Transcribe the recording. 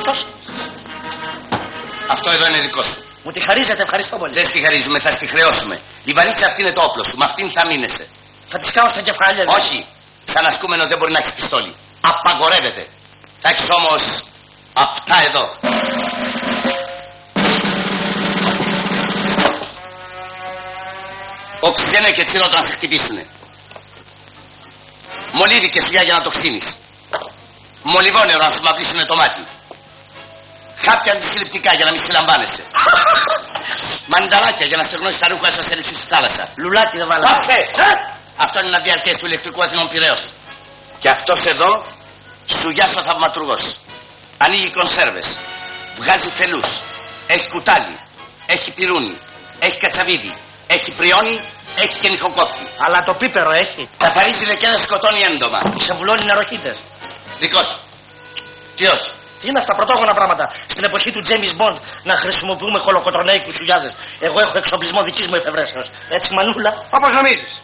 αυτός. Αυτό εδώ είναι δικό σου. Μου τη χαρίζετε, ευχαριστώ πολύ. Δεν στη χαρίζουμε, θα στη χρεώσουμε. Η βαλίτσα αυτή είναι το όπλο σου, με αυτήν θα μείνεσαι. Θα τη κάω στα κεφάλια. Όχι, σαν ασκούμενο δεν μπορεί να έχει πιστόλι. Απαγορεύεται. Θα έχει όμως αυτά εδώ. Οξυγένε και τσίρο όταν σε χτυπήσουνε. Μολύβι και σουλιά για να το ξύνεις. Μολυβόνερο να σου μαυρίσουνε το μάτι. Χάπια αντισυλληπτικά για να μην συλλαμβάνεσαι. Μανταλάκια για να σε γνώσει τα ρούχα σας σε ρίξεις στη θάλασσα. Λουλάκι δεν βάλαμε. Πάψε! Αυτό είναι ένα διαρκές του ηλεκτρικού Αθηνών Πειραιώς. Και αυτός εδώ, σουγιάς ο θαυματουργός. Ανοίγει κονσέρβες. Βγάζει φελούς. Έχει κουτάλι. Έχει πυρούνι. Έχει κατσαβίδι. Έχει πριόνι. Έχει και νοικοκόπτη. Αλλά το πίπερο έχει. Καθαρίζει λεκέδα, σκοτώνει έντομα. Ξεβουλώνει νεροκύτες. Δικός σου. Ποιος? Τι είναι αυτά πρωτόγωνα πράγματα. Στην εποχή του James Bond να χρησιμοποιούμε κολοκοτρονέικους σουλιάδες. Εγώ έχω εξοπλισμό δικής μου εφευρέσεως. Έτσι, μανούλα. Όπως νομίζεις.